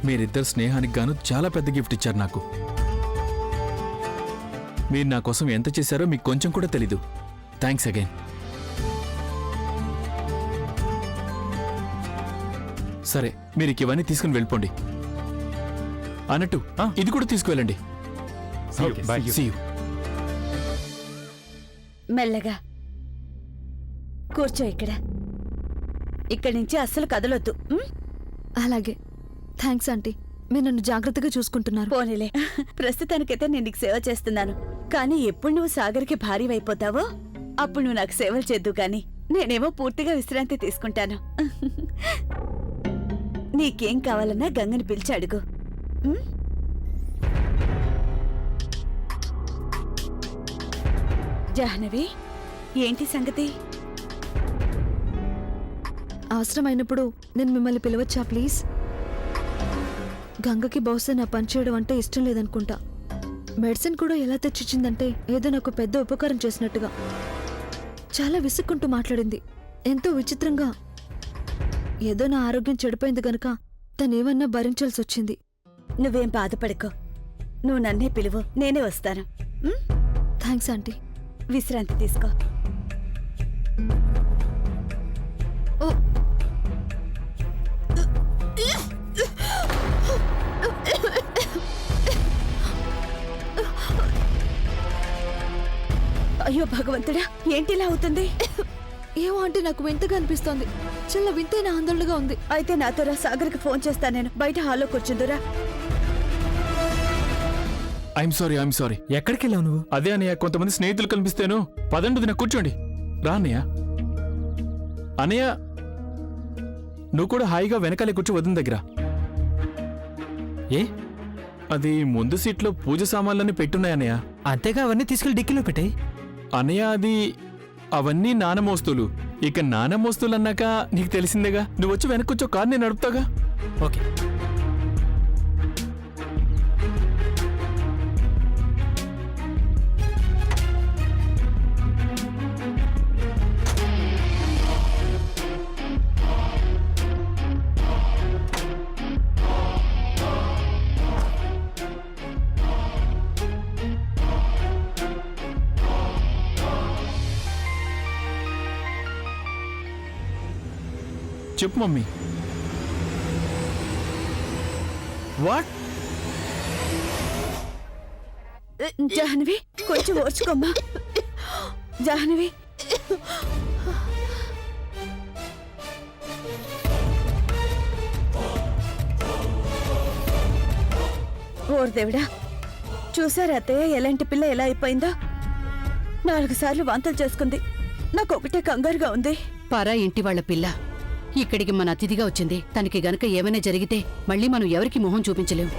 మీరిద్దరు స్నేహానికి గాను చాలా పెద్ద గిఫ్ట్ ఇచ్చారు నాకు. మీరు నా కోసం ఎంత చేశారో మీకు కొంచెం కూడా తెలీదు. Thanks again. సరే, మీరు ఇవన్నీ తీసుకుని వెళ్ళిపోండి. అన్నట్టు ఇది కూడా తీసుకువెళ్ళండి. See you. మెల్లగా కూర్చో. ఇక్కడి నుంచి అస్సలు కదలొద్దు. అలాగే. థ్యాంక్స్ ఆంటీ, మీరు నన్ను జాగ్రత్తగా చూసుకుంటున్నారు. పోనీలే, ప్రస్తుతానికైతే నేను నీకు సేవ చేస్తున్నాను. కానీ ఎప్పుడు నువ్వు సాగర్కి భారీవైపోతావో అప్పుడు నువ్వు నాకు సేవలు చేద్దు. కానీ నేనేమో పూర్తిగా విశ్రాంతి తీసుకుంటాను. నీకేం కావాలన్నా గంగని పిలిచి అడుగు. జాహ్నవి, ఏంటి సంగతి? అవసరమైనప్పుడు నేను మిమ్మల్ని పిలవచ్చా ప్లీజ్? గంగకి బహుశా నా పని చేయడం అంటే ఇష్టం లేదనుకుంటా. మెడిసిన్ కూడా ఎలా తెచ్చిచ్చిందంటే ఏదో నాకు పెద్ద ఉపకారం చేసినట్టుగా. చాలా విసుక్కుంటూ మాట్లాడింది, ఎంతో విచిత్రంగా. ఏదో నా ఆరోగ్యం చెడిపోయింది గనక తనేమన్నా భరించాల్సి వచ్చింది. నువ్వేం బాధపడుకో, నువ్వు నన్నే పిలువు, నేనే వస్తాను. Thanks aunty. విశ్రాంతి తీసుకో. అయ్యో భగవంతుడా, ఏంటిలా అవుతుంది? ఏమో అంటే నాకు వింతగా అనిపిస్తోంది. చాలా వింతైన ఆందోళనగా ఉంది. అయితే నాతో రా, సాగర్కి ఫోన్ చేస్తాను. నేను బయట హాల్లో కూర్చుందురా. I'm sorry. ఎక్కడికి వెళ్ళావు నువ్వు? అదే అన్నయ్య, కొంతమంది స్నేహితులు కనిపిస్తేను. పదండి, దిన కూర్చోండి. రా అన్నయ్య. అన్నయ్య, నువ్వు కూడా హాయిగా వెనకాలే కూర్చో వదిన దగ్గర. ఏ? అది ముందు సీట్లో పూజ సామాన్లన్నీ పెట్టున్నాయన్నయ్య. అంతేగా అవన్నీ తీసుకెళ్లి డిక్కీలో పెట్టాయి. అన్నయ్య, అవన్నీ నానమోస్తులు. ఇక నానమోస్తులు అన్నాక నీకు తెలిసిందేగా. నువ్వు వచ్చి వెనక్కి కూర్చో, కారు నేను నడుపుతాగా. ఓకే. చెప్పు మమ్మీ. వాట్? జాహ్నవి, కొంచెం ఓర్చుకోమ్మా. జాహ్నవి, ఓర్ దేవుడా, చూసారా అత్తయ్య ఎలాంటి పిల్ల ఎలా అయిపోయిందో? 4 సార్లు వాంతలు చేసుకుంది. నాకు ఒకటే కంగారుగా ఉంది. పారా ఇంటి వాళ్ల పిల్ల ఇక్కడికి మన అతిథిగా వచ్చింది. తనకి గనక ఏమైనా జరిగితే మళ్ళీ మనం ఎవరికి మొహం చూపించలేం.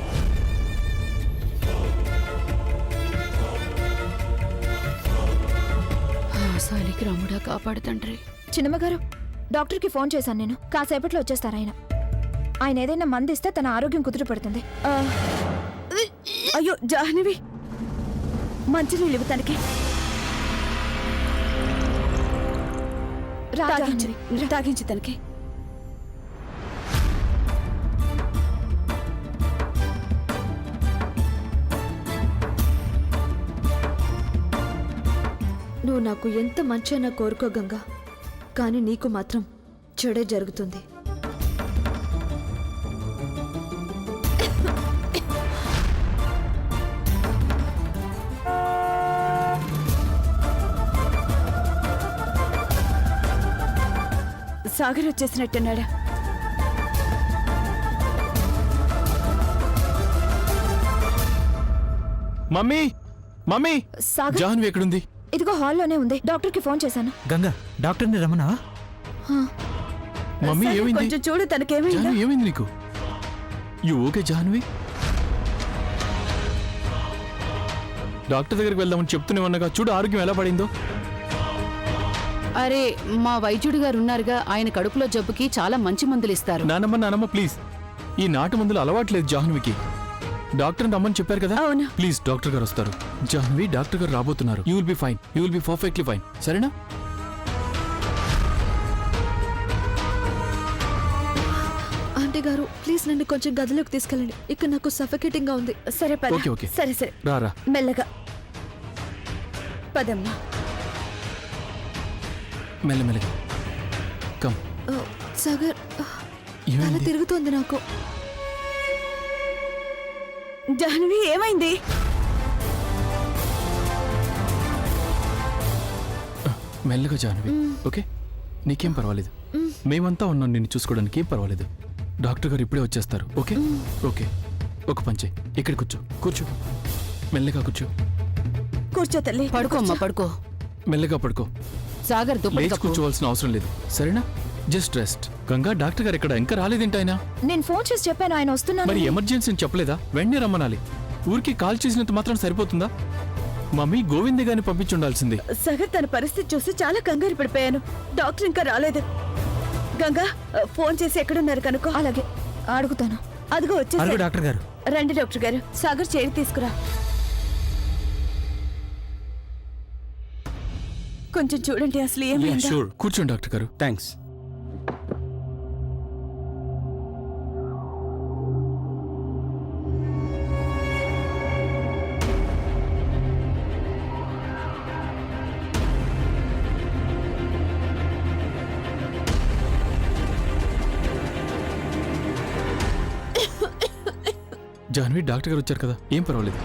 సాలికి రాముడా కాపాడుతండ్రి. చిన్నమ్మగారు, డాక్టర్కి ఫోన్ చేశాను నేను. కాసేపట్లో వచ్చేస్తారు ఆయన. ఆయన ఏదైనా మంది ఇస్తే తన ఆరోగ్యం కుదుట పడుతుంది. అయ్యో జాహ్నవి, మంచినీళ్ళు ఇవ్వు తనకి. తాగించు తనకి. నువ్వు నాకు ఎంత మంచైనా కోరుకో గంగా, కానీ నీకు మాత్రం చెడే జరుగుతుంది. సాగర్ వచ్చేసినట్టున్నాడా? మమ్మీ, మమ్మీ, సాగర్, జాహ్నవి ఎక్కడుంది? ఇదిగో హాల్లోనే ఉంది. డాక్టర్కి ఫోన్ చేశాను. గంగా, డాక్టర్ని రమ్మన్నావా? మమ్మీ, సరే, ఏమైంది? కొంచెం చూడు, తనకేమైందో. జాహ్నవి, ఏమైంది నీకు? You okay Jahnavi? డాక్టర్ దగ్గరికి వెళ్దామని చెప్తూనే ఉన్నాగా. చూడు ఆరోగ్యం ఎలా పడిందో. అరే, మా వైద్యుడు గారు ఉన్నారుగా, ఆయన కడుపులో జబ్బుకి చాలా మంచి మందులు ఇస్తారు. నానమ్మ ప్లీజ్, ఈ నాటు మందులు అలవాట్లేదు జాహ్నవికి. డాక్టర్ రమ్మని చెప్పారు కదా. అవును. ప్లీజ్, డాక్టర్ గారు వస్తారు. జాహ్నవి, డాక్టర్ గారు రాబోతున్నారు. You will be fine, you will be perfectly fine. సరేనా? ఆంటీ అత్తయ్య గారు ప్లీజ్ నన్ను కొంచెం గదిలోకి తీసుకెళ్ళండి. ఇక్కడ నాకు సఫకేటింగ్ గా ఉంది. సరే పద. Okay, okay. సరే సరే రారా. మెల్లగా పదమ్మా. మెల్లమెల్లగా కమ్. ఆ, సాగర్ తల ఏమైంది? తిరుగుతోంది నాకు. జాహ్నవి ఏమైంది? మెల్లగా జాహ్నవి, ఓకే? నీకేం పర్వాలేదు. మేమంతా ఉన్నాం నిన్ను చూసుకోవడానికి, ఏం పర్వాలేదు. డాక్టర్ గారు ఇప్పుడే వచ్చేస్తారు. Okay okay. ఒక పని చెయ్యి, ఇక్కడ కూర్చో. కూర్చో, మెల్లగా కూర్చో. కూర్చో తల్లి. పడుకో అమ్మా, పడుకో. మెల్లగా పడుకో. సాగర్ దుప్పటి లేచి కప్పు. కూర్చోవలసిన అవసరం లేదు, సరేనా? Just rest. గంగా, డాక్టర్ గారు ఇక్కడ ఇంకా రాలేదేంటి ఆయన? నేను ఫోన్ చేసి చెప్పాను ఆయన వస్తున్నాను. మరి ఎమర్జెన్సీ అని చెప్పలేదా? వెంటనే రమ్మనాలి. ఊరికి కాల్ చేసినంత మాత్రం సరిపోతుందా? మమ్మీ గోవిందే గారిని పంపించుండాల్సింది. సగర్ తన పరిస్థితి చూసి చాలా కంగారు పడిపోయాను. డాక్టర్ ఇంకా రాలేదు. గంగా ఫోన్ చేసి ఎక్కడున్నారు కనుకో. అలాగే అడుగుతాను. అదిగో అరుగు వచ్చేసి. డాక్టర్ గారు. రండి డాక్టర్ గారు, సాగర్ చేరి తీసుకురా. కొంచెం చూడండి అసలు ఏమైందా? షూర్, కూర్చోండి డాక్టర్ గారు. థ్యాంక్స్. జాహ్నవి, డాక్టర్ గారు వచ్చారు కదా, ఏం పర్వాలేదు.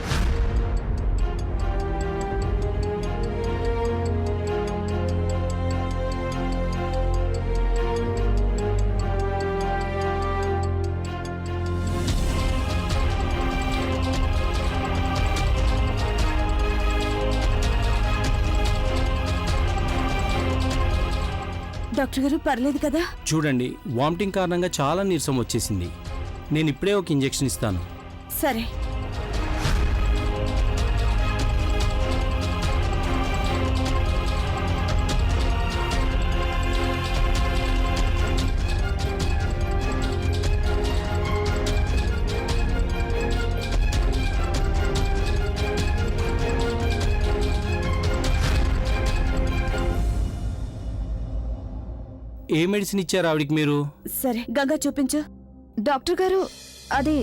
డాక్టర్ గారు పర్లేదు కదా? చూడండి, వామిటింగ్ కారణంగా చాలా నీరసం వచ్చేసింది. నేను ఇప్పుడే ఒక ఇంజెక్షన్ ఇస్తాను. సరే. ఏ మెడిసిన్ ఇచ్చారు ఆవిడికి మీరు? సరే గంగా చూపించు. డాక్టర్ గారు అది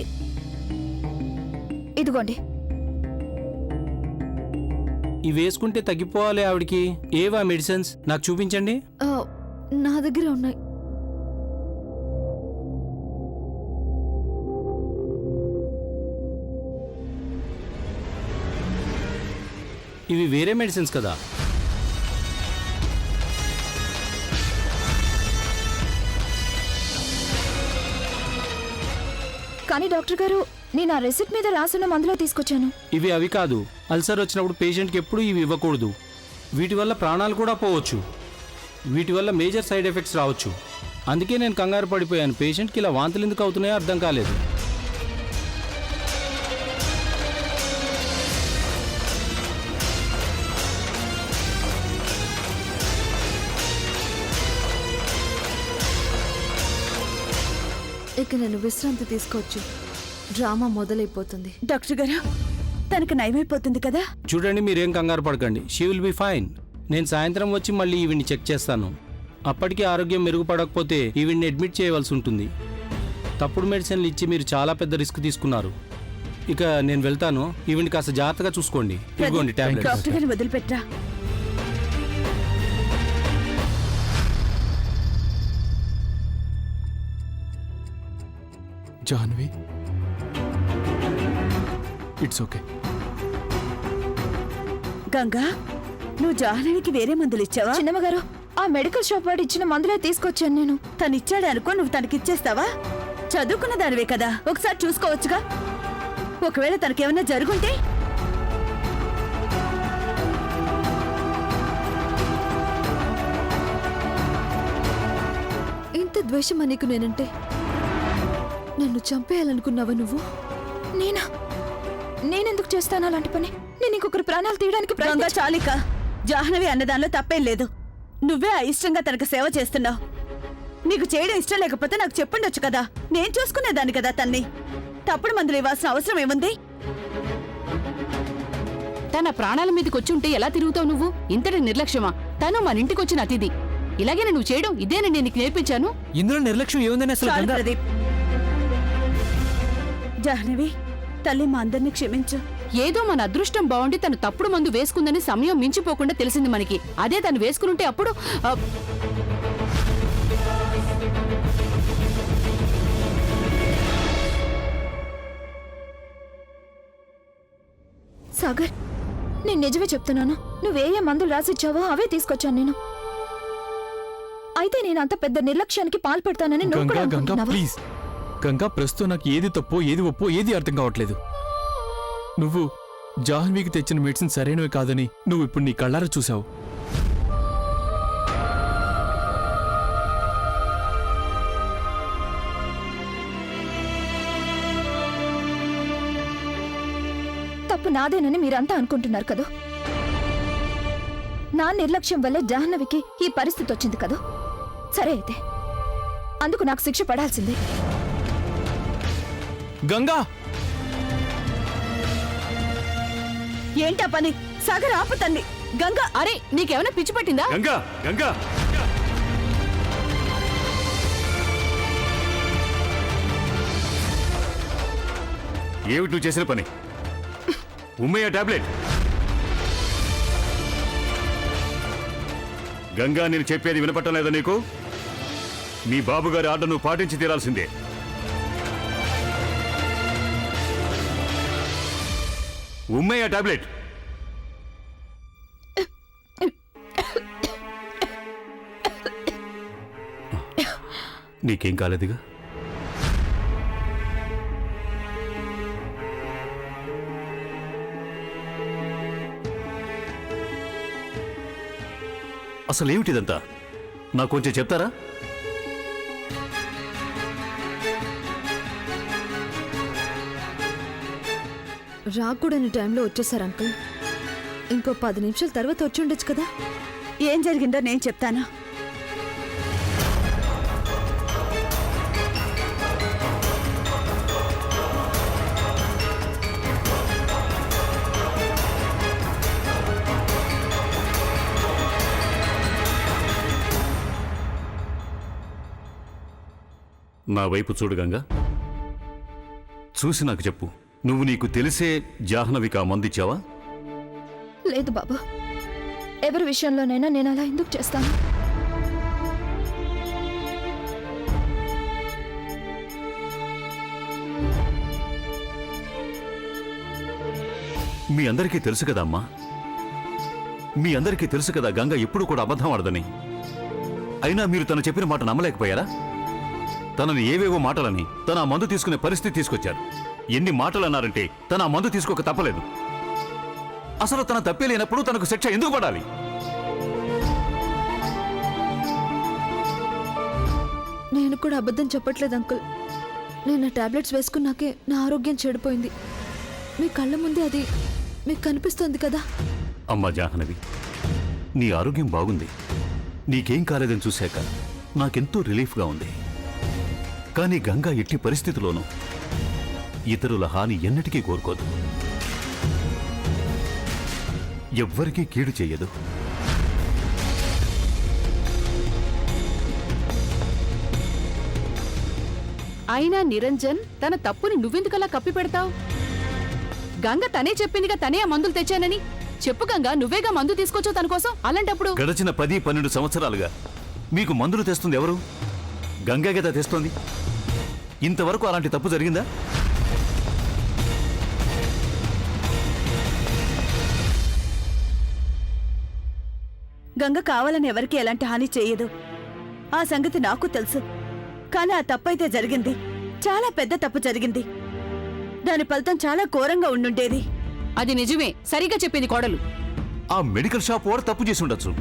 ఇదిగోండి. ఇవి వేసుకుంటే తగ్గిపోవాలి ఆవిడికి. ఏవా మెడిసిన్స్ నాకు చూపించండి. ఆ, నా దగ్గర ఉన్నాయి. ఇవి వేరే మెడిసిన్స్ కదా? కానీ డాక్టర్ గారు నేను ఆ రెసిప్ట్ మీద రాసున్న మందులో తీసుకొచ్చాను. ఇవి అవి కాదు. అల్సర్ వచ్చినప్పుడు పేషెంట్కి ఎప్పుడూ ఇవి ఇవ్వకూడదు. వీటి వల్ల ప్రాణాలు కూడా పోవచ్చు. వీటి వల్ల మేజర్ సైడ్ ఎఫెక్ట్స్ రావచ్చు. అందుకే నేను కంగారు పడిపోయాను. పేషెంట్కి ఇలా వాంతులు ఎందుకు అవుతున్నాయో అర్థం కాలేదు. ఇక నేను విశ్రాంతి తీసుకోవచ్చు. డ్రామా మొదలైపోతుంది. డాక్టర్ గారు తనకు నయమైపోతుంది కదా? చూడండి, మీరేం కంగారు పడకండి. She will be fine. నేను సాయంత్రం వచ్చి మళ్ళీ ఈవిడ్ని చెక్ చేస్తాను. అప్పటికీ ఆరోగ్యం మెరుగుపడకపోతే ఈవిడ్ని అడ్మిట్ చేయవలసి ఉంటుంది. తప్పుడు మెడిసిన్లు ఇచ్చి మీరు చాలా పెద్ద రిస్క్ తీసుకున్నారు. ఇక నేను వెళ్తాను. ఈవిడ్ని కాస్త జాగ్రత్తగా చూసుకోండి. ఇదిగోండి టాబ్లెట్. డాక్టర్ గారిని వదిలిపెట్టరా. Jahnavi, it's okay. గంగా, నువ్వు జాహ్నవికి వేరే మందులు ఇచ్చావా? చిన్నమ్మ గారు ఆ మెడికల్ షాప్ వాడు ఇచ్చిన మందులే తీసుకొచ్చాను నేను. తను ఇచ్చాడు అనుకో, నువ్వు తనకిచ్చేస్తావా? చదువుకున్న దానివే కదా, ఒకసారి చూసుకోవచ్చుగా. ఒకవేళ తనకేమన్నా జరుగుంటే? ఇంత ద్వేషమా నీకు నేనంటే? నన్ను చంపేయాలనుకున్నావా నువ్వు? నేనెందుకు చేస్తాను అలాంటి పని? నేను ఇంకొకరి ప్రాణాలు తీయడానికి గంగా చాలిక, జాహ్నవి అన్నదానిలో తప్పేం లేదు. నువ్వే అయిష్టంగా తనకు సేవ చేస్తున్నావు. నీకు చేయడం ఇష్టం లేకపోతే నాకు చెప్పుండొచ్చు కదా, నేను చూసుకునేదాన్ని కదా తన్ని. తప్పుడు మందులు ఇవ్వాల్సిన అవసరం ఏముంది? తన ప్రాణాల మీదకి వచ్చి ఉంటే ఎలా తిరుగుతావు నువ్వు? ఇంతటి నిర్లక్ష్యమా? తను మన ఇంటికి వచ్చిన అతిథి. ఇలాగే నువ్వు చేయడం ఇదేనండి నీకు నేర్పించాను. ఇందులో నిర్లక్ష్యం ఏముందని అసలు చాలు గంగా? ప్రదీప్, జాహ్నవి, తల్లి మా అందరినీ క్షమించు. ఏదో మన అదృష్టం బాగుండి తను తప్పుడు మందు వేసుకుందని సమయం మించిపోకుండా తెలిసింది మనకి. అదే తను వేసుకునుంటే అప్పుడు సాగర్, నేను నిజమే చెప్తున్నాను. నువ్వే మందులు రాసిచ్చావో అవే తీసుకొచ్చాను నేను. అయితే నేను అంత పెద్ద నిర్లక్ష్యానికి పాల్పడతానని నువ్వు గంగా కూడా గంగా అనుకుంటున్నావా? ప్లీజ్ గంగా, ప్రస్తుతం నాకు ఏది తప్పో ఏది ఒప్పో ఏది అర్థం కావట్లేదు. నువ్వు జాహ్నవికి తెచ్చిన మెడిసిన్ సరైనవి కాదని నువ్వు ఇప్పుడు నీ కళ్ళారా చూసావు. తప్పు నాదేనని మీరంతా అనుకుంటున్నారు కదా. నా నిర్లక్ష్యం వల్లే జాహ్నవికి ఈ పరిస్థితి వచ్చింది కదా. సరే అయితే అందుకు నాకు శిక్ష పడాల్సిందే. గంగా, ఏంటా పని? సాగర్ ఆపు తల్లి. గంగా, అరే నీకేమైనా పిచ్చి పట్టిందా? గంగా గంగా ఏమిటి నువ్వు చేసిన పని? ఉమ్మయ్య టాబ్లెట్. గంగా, నేను చెప్పేది వినపట్టం లేదా నీకు? మీ బాబుగారి ఆర్డర్ నువ్వు పాటించి తీరాల్సిందే. ఉమ్మయ్య టాబ్లెట్. నీకేం కాలేదుగా? అసలేమిటిదంతా నాకు కొంచెం చెప్తారా? రాకూడని టైంలో వచ్చేసారు అంకుల్. ఇంకో 10 నిమిషాల తర్వాత వచ్చి ఉండొచ్చు కదా. ఏం జరిగిందో నేను చెప్తాను. నా వైపు చూడు గంగా, చూసి నాకు చెప్పు. నువ్వు నీకు తెలిసే జాహ్నవికి ఆ మందిచ్చావా? లేదు బాబా, ఎవరి విషయంలోనైనా నేను అలా ఎందుకు చేస్తాను? మీ అందరికీ తెలుసు కదా అమ్మా, మీ అందరికీ తెలుసు కదా గంగ ఎప్పుడు కూడా అబద్ధం ఆడదని. అయినా మీరు తను చెప్పిన మాట నమ్మలేకపోయారా? తనని ఏవేవో మాటలని తన ఆ మందు తీసుకునే పరిస్థితి తీసుకొచ్చారు. ఎన్ని మాటలు అన్నారంటే తన ఆ మందు తీసుకోక తప్పలేదు. అసలు తన తప్పే లేనప్పుడు తనకు శిక్ష ఎందుకు పడాలి? నేను కూడా అబద్ధం చెప్పట్లేదు అంకుల్. నేను టాబ్లెట్స్ వేసుకున్నాకే నా ఆరోగ్యం చెడిపోయింది. మీ కళ్ళ ముందే అది మీకు కనిపిస్తోంది కదా. అమ్మా జాహ్నవి, నీ ఆరోగ్యం బాగుంది, నీకేం కాలేదని చూశాక నాకెంతో రిలీఫ్గా ఉంది. కానీ గంగా ఎట్టి పరిస్థితిలోనూ ఇతరుల హాని ఎన్నటికీ కోరుకోదు, ఎవ్వరికీ కీడు చెయ్యదు. అయినా నిరంజన్, తన తప్పుని నువ్వెందుకలా కప్పి పెడతావు? గంగ తనే చెప్పిందిగా తనే ఆ మందులు తెచ్చానని. చెప్పు గంగా, నువ్వేగా మందు తీసుకొచ్చావు తన కోసం. అలాంటప్పుడు గడిచిన 10-12 సంవత్సరాలుగా మీకు మందులు తెస్తుంది ఎవరు? గంగా గదా తెస్తోంది. ఇంతవరకు అలాంటి తప్పు జరిగిందా? గంగ కావాలని ఎవరికి ఎలాంటి హాని చేయదు. ఆ సంగతి నాకు తెలుసు. కానీ ఆ తప్పైతే జరిగింది. చాలా పెద్ద తప్పు జరిగింది. దాని ఫలితం చాలా ఘోరంగా ఉండుండేది. అది నిజమే, సరిగా చెప్పింది కోడలు. ఆ మెడికల్ షాప్ వాడు తప్పు చేసి ఉండొచ్చు.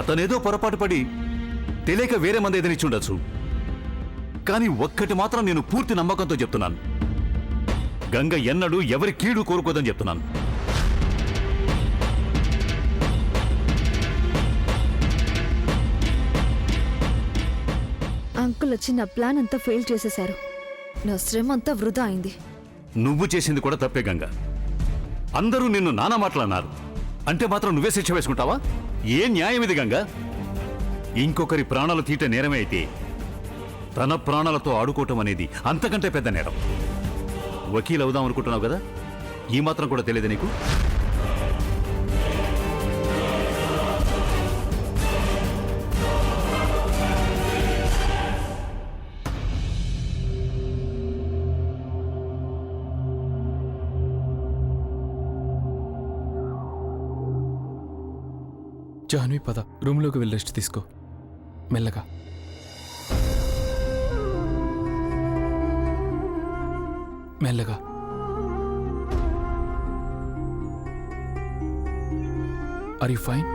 అతనేదో పొరపాటు పడి తెలియక వేరే మంది ఏదైనా ఇచ్చి ఉండొచ్చు. కానీ ఒక్కటి మాత్రం నేను పూర్తి నమ్మకంతో చెప్తున్నాను, గంగ ఎన్నడూ ఎవరి కీడు కోరుకోదని చెప్తున్నాను. అంకుల్ వచ్చి నా ప్లాన్ అంతా ఫెయిల్ చేసేశారు. నా శ్రమ అంతా వృధా అయింది. నువ్వు చేసింది కూడా తప్పే గంగ. అందరూ నిన్ను నానా మాటలన్నారు అంటే మాత్రం నువ్వే శిక్ష వేసుకుంటావా? ఏ న్యాయం ఇది గంగ? ఇంకొకరి ప్రాణాలు తీట నేరమే అయితే తన ప్రాణాలతో ఆడుకోవటం అనేది అంతకంటే పెద్ద నేరం. వకీల్ అవుదాం అనుకుంటున్నావు కదా, ఈ మాత్రం కూడా తెలియదు నీకు? జాహ్నవి పద, రూమ్లోకి వెళ్ళి రెస్ట్ తీసుకో మెల్లగా. మెల్లగా. Are you fine?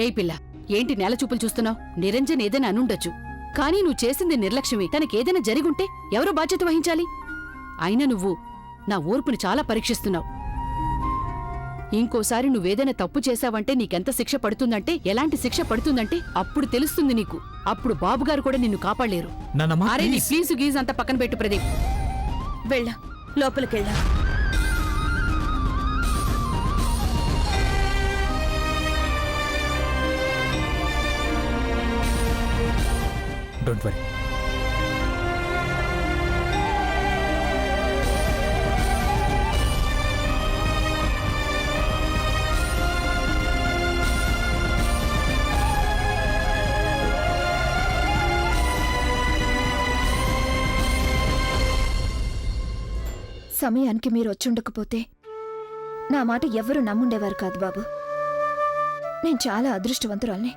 ఏయ్ పిల్ల, ఏంటి నేల చూపులు చూస్తున్నావు? నిరంజన్ ఏదైనా అనుండొచ్చు, కానీ నువ్వు చేసింది నిర్లక్ష్యమే. తనకేదైనా జరిగుంటే ఎవరో బాధ్యత వహించాలి? అయినా నువ్వు నా ఓర్పుని చాలా పరీక్షిస్తున్నావు. ఇంకోసారి నువ్వేదైనా తప్పు చేశావంటే నీకెంత శిక్ష పడుతుందంటే, ఎలాంటి శిక్ష పడుతుందంటే అప్పుడు తెలుస్తుంది నీకు. అప్పుడు బాబుగారు కూడా నిన్ను కాపాడలేరు. నాన్నమ్మ అరే నీ ప్లీజ్. ప్లీజు గీజ్ అంతా పక్కన పెట్టు ప్రదీప్. వెళ్ళ, లోపలికెళ్ళా. Don't worry. సమయానికి మీరు వచ్చుండకపోతే నా మాట ఎవ్వరూ నమ్ముండేవారు కాదు బాబు. నేను చాలా అదృష్టవంతురాల్ని.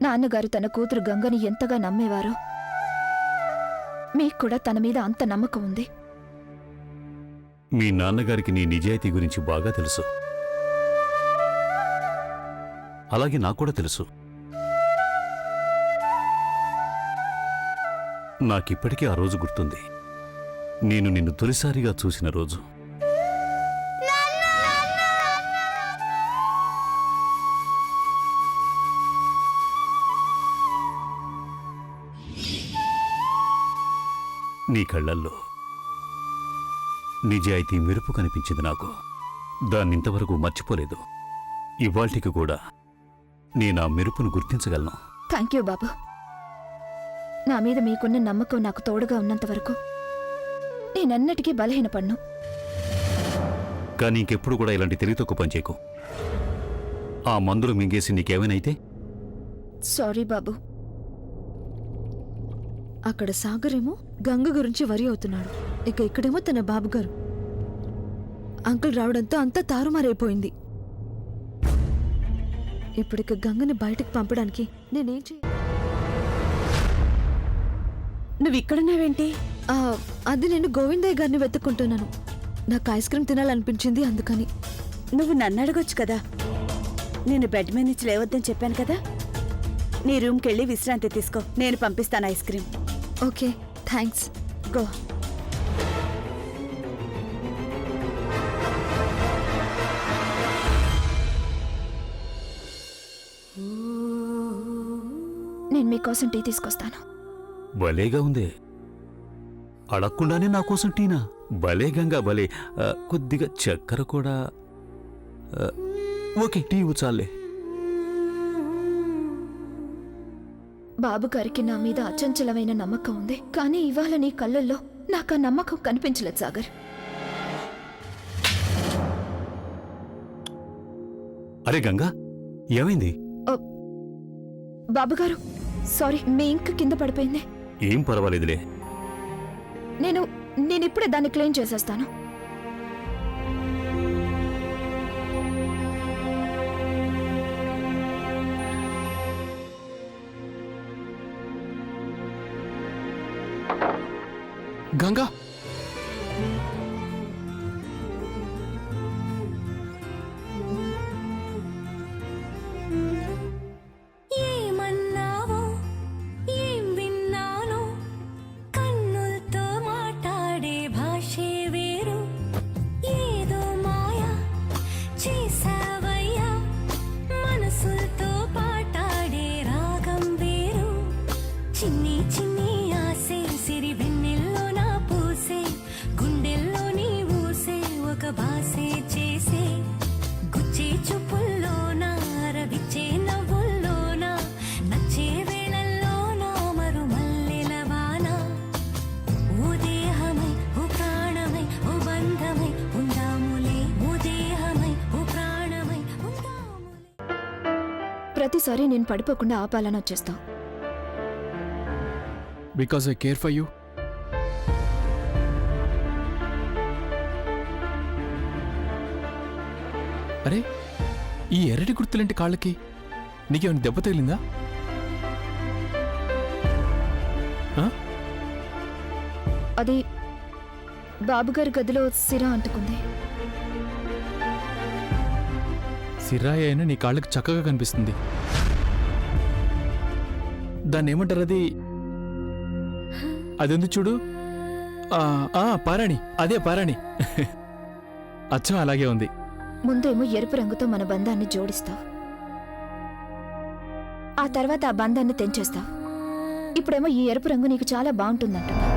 నాన్నగారు తన కూతురు గంగని ఎంతగా నమ్మేవారో మీకు కూడా తన మీద అంత నమ్మకం ఉంది. మీ నాన్నగారికి నీ నిజాయితీ గురించి బాగా తెలుసు. అలాగే నాకు కూడా తెలుసు. నాకిప్పటికీ ఆ రోజు గుర్తుంది. నేను నిన్ను తొలిసారిగా చూసిన రోజు. నీ కళ్ళల్లో నిజాయితీ మెరుపు కనిపించింది నాకు. దాన్నింతవరకు మర్చిపోలేదు. ఇవాల్టికి కూడా నేనా మెరుపును గుర్తించగలను. థ్యాంక్ యూ బాబు. నా మీద మీకున్న నమ్మకం నాకు తోడుగా ఉన్నంత వరకు నేనన్నటికీ బలహీనపడ్ను. కానీ ఇంకెప్పుడు కూడా ఇలాంటి తెలివితోక పని చేయకు. ఆ మందులు మింగేసి నీకేమైనైతే? సారీ బాబు. అక్కడ సాగరేమో గంగ గురించి వరి అవుతున్నాడు, ఇక ఇక్కడేమో తన బాబుగారు. అంకుల్ రావడంతో అంతా తారుమారైపోయింది. ఇప్పుడిక గంగని బయటకు పంపడానికి నేనేం చేయాలి? నువ్వు ఇక్కడున్నావేంటి? అది నేను గోవిందయ్య గారిని వెతుక్కుంటున్నాను. నాకు ఐస్ క్రీమ్ తినాలనిపించింది, అందుకని. నువ్వు నన్ను అడగొచ్చు కదా. నేను బెడ్ మీద నుంచి లేవద్దని చెప్పాను కదా. నీ రూమ్కి వెళ్ళి విశ్రాంతి తీసుకో, నేను పంపిస్తాను ice cream. Okay, thanks. Go. నేను మీకోసం టీ తీసుకొస్తాను. భలేగా ఉందే. అడగకుండానే నా కోసం టీనా? భలే గంగా భలే. కొద్దిగా చక్కెర కూడా. ఓకే, టీ చాలే. బాబుగారికి నా మీద అచంచలమైన నమ్మకం ఉంది, కానీ ఇవాళ నీ కళ్ళల్లో నాకు ఆ నమ్మకం కనిపించలేదు సాగర్. అరే గంగా, ఏమైంది? బాబుగారు, సారీ, మీ ఇంక కింద పడిపోయింది. ఏం పర్వాలేదులే. నేనిప్పుడే దాన్ని క్లీన్ చేసేస్తాను. గంగా, ఏమన్నావో ఏం విన్నానో, కన్నులతో మాట్లాడే భాషే వేరు. ఏదో మాయా చేసావయ్యా, మనసులతో పాటాడే రాగం వేరు. చిన్ని చిన్ని ఆసే సిరి వెన్నెల్లో నా పూసే ప్రతిసారి నేను పడిపోకుండా ఆపాలని వచ్చేస్తావు. Because I care for you. అరే ఈ ఎర్రటి గుర్తులేంటి కాళ్ళకి? నీకేమైనా దెబ్బ తగిలిందా? ఆ? అది బాబుగారి గదిలో సిరా అంటుకుంది. సిరాయి అయినా నీ కాళ్ళకి చక్కగా కనిపిస్తుంది. దాన్ని ఏమంటారు? అది చూడు. పారాణి, అదే పారాణి. అచ్చం అలాగే ఉంది. ముందేమో ఎరుపు రంగుతో మన బంధాన్ని జోడిస్తావు, ఆ తర్వాత ఆ బంధాన్ని తెంచేస్తావు. ఇప్పుడేమో ఈ ఎరుపు రంగు నీకు చాలా బాగుంటుందంటున్నావు.